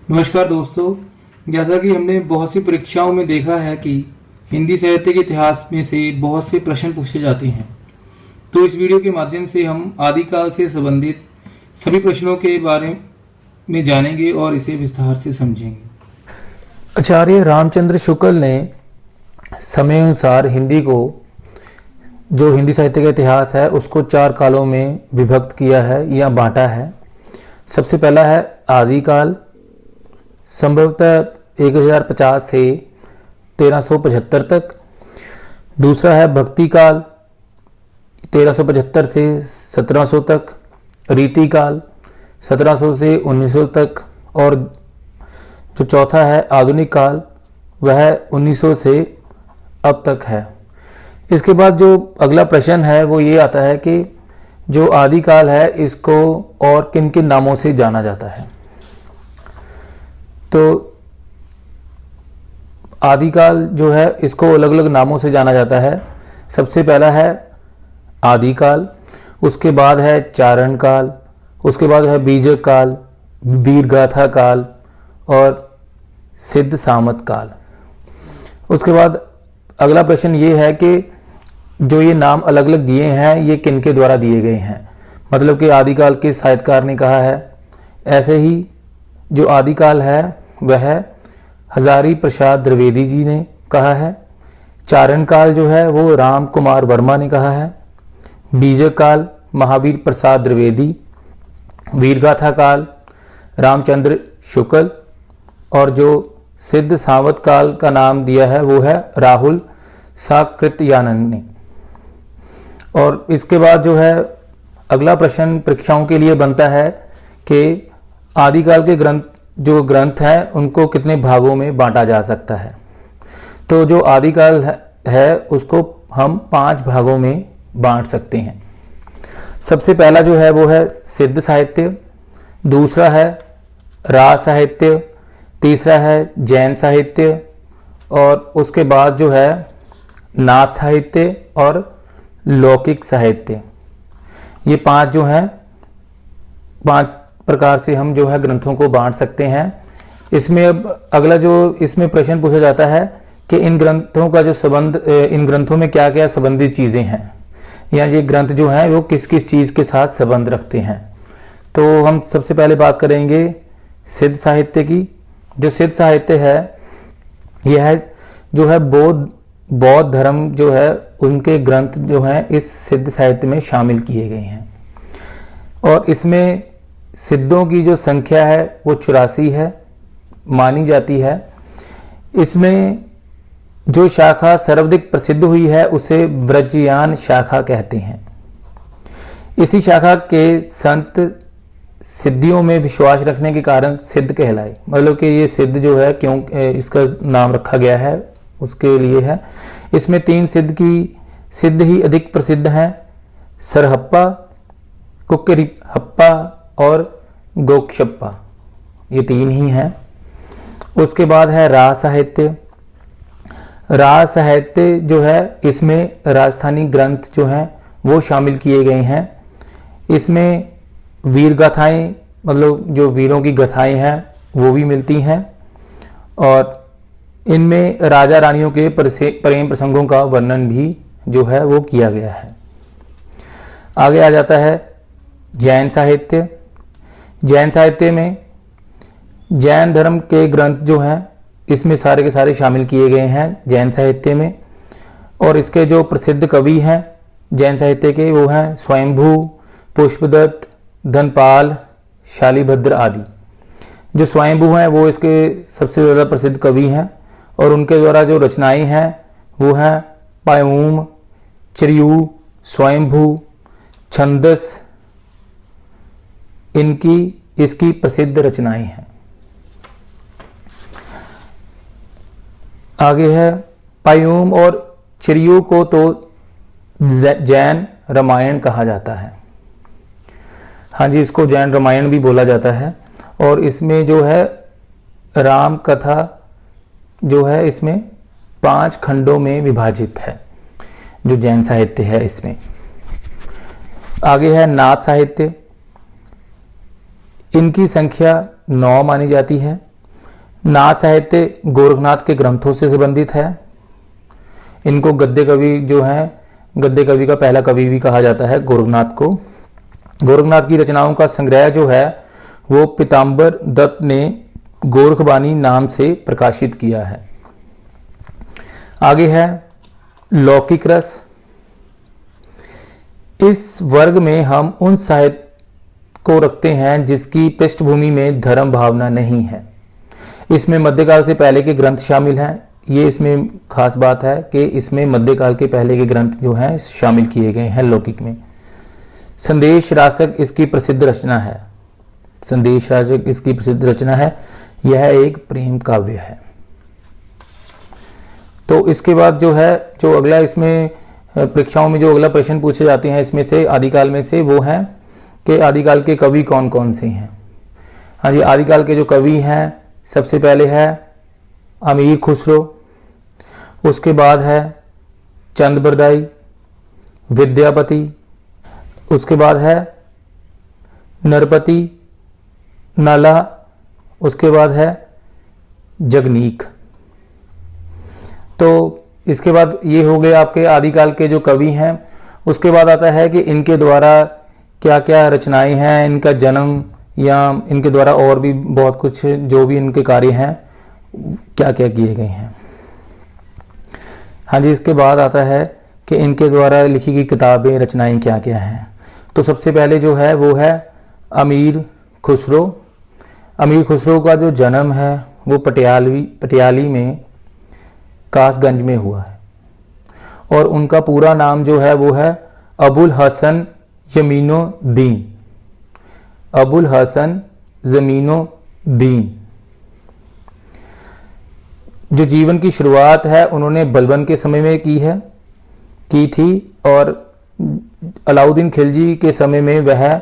नमस्कार दोस्तों। जैसा कि हमने बहुत सी परीक्षाओं में देखा है कि हिंदी साहित्य के इतिहास में से बहुत से प्रश्न पूछे जाते हैं, तो इस वीडियो के माध्यम से हम आदिकाल से संबंधित सभी प्रश्नों के बारे में जानेंगे और इसे विस्तार से समझेंगे। आचार्य रामचंद्र शुक्ल ने समय अनुसार हिंदी को, जो हिंदी साहित्य का इतिहास है, उसको 4 कालों में विभक्त किया है या बांटा है। सबसे पहला है आदिकाल, संभवतः 1050 से 1375 तक। दूसरा है भक्ति काल, 1375 से 1700 तक। रीति काल, 1700 से 1900 तक। और जो चौथा है आधुनिक काल, वह 1900 से अब तक है। इसके बाद जो अगला प्रश्न है वो ये आता है कि जो आदिकाल है इसको और किन किन नामों से जाना जाता है। तो आदिकाल जो है इसको अलग अलग नामों से जाना जाता है। सबसे पहला है आदिकाल, उसके बाद है चारण काल, उसके बाद है बीजक काल, वीरगाथा काल और सिद्ध सामत काल। उसके बाद अगला प्रश्न ये है कि जो ये नाम अलग अलग दिए हैं ये किनके द्वारा दिए गए हैं। मतलब कि आदिकाल के साहित्यकार ने कहा है, ऐसे ही जो आदिकाल है वह हजारी प्रसाद द्विवेदी जी ने कहा है। चारण काल जो है वो राम कुमार वर्मा ने कहा है। बीजक काल महावीर प्रसाद द्विवेदी। वीरगाथा काल रामचंद्र शुक्ल। और जो सिद्ध सावत काल का नाम दिया है वो है राहुल साकृत्यानंद ने। और इसके बाद जो है अगला प्रश्न परीक्षाओं के लिए बनता है कि आदिकाल के ग्रंथ हैं उनको कितने भागों में बांटा जा सकता है। तो जो आदिकाल है उसको हम 5 भागों में बांट सकते हैं। सबसे पहला जो है वो है सिद्ध साहित्य, दूसरा है रास साहित्य, तीसरा है जैन साहित्य और उसके बाद जो है नाथ साहित्य और लौकिक साहित्य। ये 5 जो हैं 5 प्रकार से हम जो है ग्रंथों को बांट सकते हैं। इसमें अब अगला जो इसमें प्रश्न पूछा जाता है कि इन ग्रंथों का जो संबंध, इन ग्रंथों में क्या क्या संबंधित चीज़ें हैं या ये ग्रंथ जो हैं वो किस किस चीज़ के साथ संबंध रखते हैं। तो हम सबसे पहले बात करेंगे सिद्ध साहित्य की। जो सिद्ध साहित्य है यह जो है बौद्ध धर्म जो है उनके ग्रंथ जो हैं इस सिद्ध साहित्य में शामिल किए गए हैं। और इसमें सिद्धों की जो संख्या है वो 84 है मानी जाती है। इसमें जो शाखा सर्वाधिक प्रसिद्ध हुई है उसे व्रजयान शाखा कहते हैं। इसी शाखा के संत सिद्धियों में विश्वास रखने के कारण सिद्ध कहलाए। मतलब कि ये सिद्ध जो है क्यों इसका नाम रखा गया है उसके लिए है। इसमें 3 सिद्ध ही अधिक प्रसिद्ध हैं, सरहप्पा, कुक्करिहप्पा और गोक्षप्पा, ये 3 ही हैं। उसके बाद है रास साहित्य। रास साहित्य जो है इसमें राजस्थानी ग्रंथ जो हैं वो शामिल किए गए हैं। इसमें वीर गाथाएँ, मतलब जो वीरों की गाथाएँ हैं वो भी मिलती हैं और इनमें राजा रानियों के प्रेम प्रसंगों का वर्णन भी जो है वो किया गया है। आगे आ जाता है जैन साहित्य। जैन साहित्य में जैन धर्म के ग्रंथ जो हैं इसमें सारे के सारे शामिल किए गए हैं जैन साहित्य में। और इसके जो प्रसिद्ध कवि हैं जैन साहित्य के वो हैं स्वयंभू, पुष्पदत्त, धनपाल, शालिभद्र आदि। जो स्वयंभू हैं वो इसके सबसे ज़्यादा प्रसिद्ध कवि हैं और उनके द्वारा जो रचनाएं हैं वो हैं पायूम, चरियू, स्वयंभू, छंदस, इसकी प्रसिद्ध रचनाएं हैं। आगे है पायूम और चरियू को तो जैन रामायण कहा जाता है। हाँ जी, इसको जैन रामायण भी बोला जाता है। और इसमें जो है राम कथा जो है इसमें 5 खंडों में विभाजित है जो जैन साहित्य है इसमें। आगे है नाथ साहित्य। इनकी संख्या 9 मानी जाती है। नाथ साहित्य गोरखनाथ के ग्रंथों से संबंधित है। इनको गद्य कवि जो है, गद्य कवि का पहला कवि भी कहा जाता है गोरखनाथ को। गोरखनाथ की रचनाओं का संग्रह जो है वो पीताम्बर दत्त ने गोरखबानी नाम से प्रकाशित किया है। आगे है लौकिक रस। इस वर्ग में हम उन साहित्य को रखते हैं जिसकी पृष्ठभूमि में धर्म भावना नहीं है। इसमें मध्यकाल से पहले के ग्रंथ शामिल हैं। ये इसमें खास बात है कि इसमें मध्यकाल के पहले के ग्रंथ जो हैं शामिल किए गए हैं लौकिक में। संदेश रासक इसकी प्रसिद्ध रचना है। संदेश रासक इसकी प्रसिद्ध रचना है। यह एक प्रेम काव्य है। तो इसके बाद जो है, जो अगला इसमें परीक्षाओं में जो अगला प्रश्न पूछे जाते हैं इसमें से आदिकाल में से, वो है कि आदिकाल के कवि कौन कौन से हैं। हाँ जी, आदिकाल के जो कवि हैं सबसे पहले है अमीर खुसरो, उसके बाद है चंद बरदाई, विद्यापति, उसके बाद है नरपति, नाला, उसके बाद है जगनीक। तो इसके बाद ये हो गए आपके आदिकाल के जो कवि हैं। उसके बाद आता है कि इनके द्वारा क्या क्या रचनाएं हैं, इनका जन्म या इनके द्वारा और भी बहुत कुछ जो भी इनके कार्य हैं क्या क्या किए गए हैं। हाँ जी, इसके बाद आता है कि इनके द्वारा लिखी गई किताबें, रचनाएं क्या क्या हैं। तो सबसे पहले जो है वो है अमीर खुसरो। अमीर खुसरो का जो जन्म है वो पटियाली में कासगंज में हुआ है और उनका पूरा नाम जो है वो है अबुल हसन जमीनुद्दीन। अबुल हसन जमीनुद्दीन। जो जीवन की शुरुआत है उन्होंने बलबन के समय में की थी और अलाउद्दीन खिलजी के समय में वह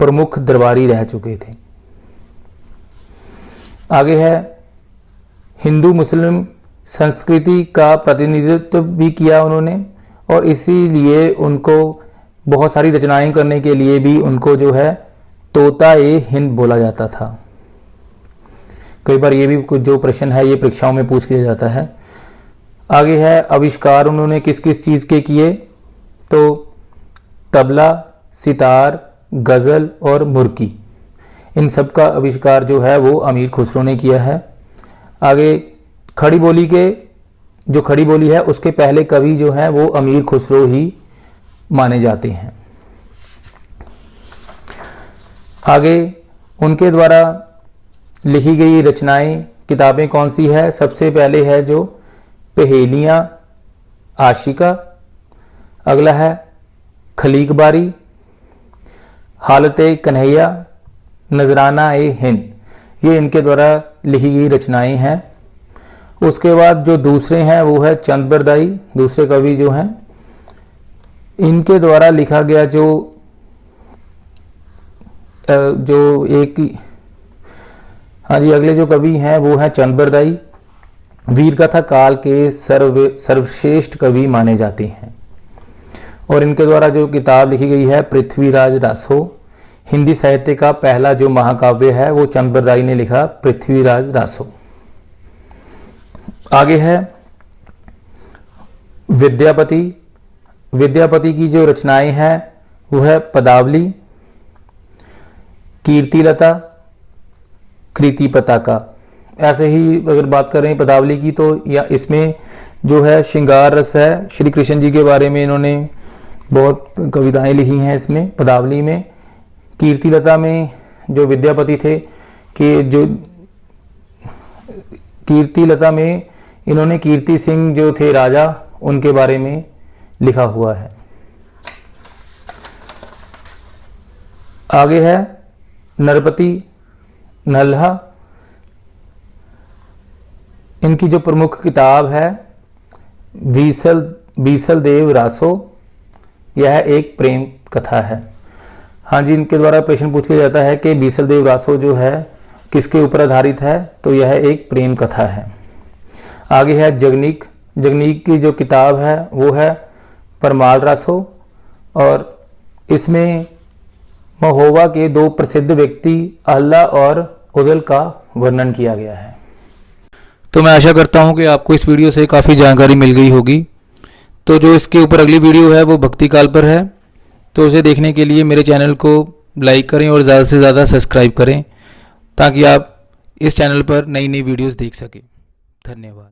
प्रमुख दरबारी रह चुके थे। आगे है हिंदू मुस्लिम संस्कृति का प्रतिनिधित्व भी किया उन्होंने और इसीलिए उनको बहुत सारी रचनाएं करने के लिए भी उनको जो है तोता ए हिंद बोला जाता था। कई बार ये भी कुछ जो प्रश्न है ये परीक्षाओं में पूछ लिया जाता है। आगे है आविष्कार उन्होंने किस किस चीज़ के किए, तो तबला, सितार, गज़ल और मुर्की, इन सब का आविष्कार जो है वो अमीर खुसरो ने किया है। आगे खड़ी बोली के जो खड़ी बोली है उसके पहले कवि जो है वो अमीर खुसरो ही माने जाते हैं। आगे उनके द्वारा लिखी गई रचनाएं, किताबें कौन सी है। सबसे पहले है जो पहेलियाँ आशिका, अगला है खलीकबारी, हालते कन्हैया, नजराना ए हिंद, ये इनके द्वारा लिखी गई रचनाएं हैं। उसके बाद जो दूसरे हैं वो है चंद बरदाई, दूसरे कवि जो हैं, इनके द्वारा लिखा गया हाँ जी, अगले जो कवि हैं वो है चंद बरदाई, वीर कथा काल के सर्वश्रेष्ठ कवि माने जाते हैं और इनके द्वारा जो किताब लिखी गई है पृथ्वीराज रासो, हिंदी साहित्य का पहला जो महाकाव्य है वो चंद बरदाई ने लिखा, पृथ्वीराज रासो। आगे है विद्यापति। विद्यापति की जो रचनाएं हैं वो है पदावली, कीर्तिलता, कृति पताका। ऐसे ही अगर बात कर रहे हैं पदावली की तो या इसमें जो है श्रृंगार रस है, श्री कृष्ण जी के बारे में इन्होंने बहुत कविताएं लिखी हैं इसमें पदावली में। कीर्तिलता में जो विद्यापति थे कि जो कीर्तिलता में इन्होंने कीर्ति सिंह जो थे राजा, उनके बारे में लिखा हुआ है। आगे है नरपति नल्हा, इनकी जो प्रमुख किताब है बीसल देव रासो, यह एक प्रेम कथा है। हाँ जी, इनके द्वारा प्रश्न पूछ लिया जाता है कि बीसल देव रासो जो है किसके ऊपर आधारित है, तो यह एक प्रेम कथा है। आगे है जगनीक। जगनीक की जो किताब है वो है परमाल रासो और इसमें महोबा के दो प्रसिद्ध व्यक्ति अल्लाह और उदल का वर्णन किया गया है। तो मैं आशा करता हूँ कि आपको इस वीडियो से काफ़ी जानकारी मिल गई होगी। तो जो इसके ऊपर अगली वीडियो है वो भक्ति काल पर है, तो उसे देखने के लिए मेरे चैनल को लाइक करें और ज़्यादा से ज़्यादा सब्सक्राइब करें ताकि आप इस चैनल पर नई नई वीडियोस देख सकें। धन्यवाद।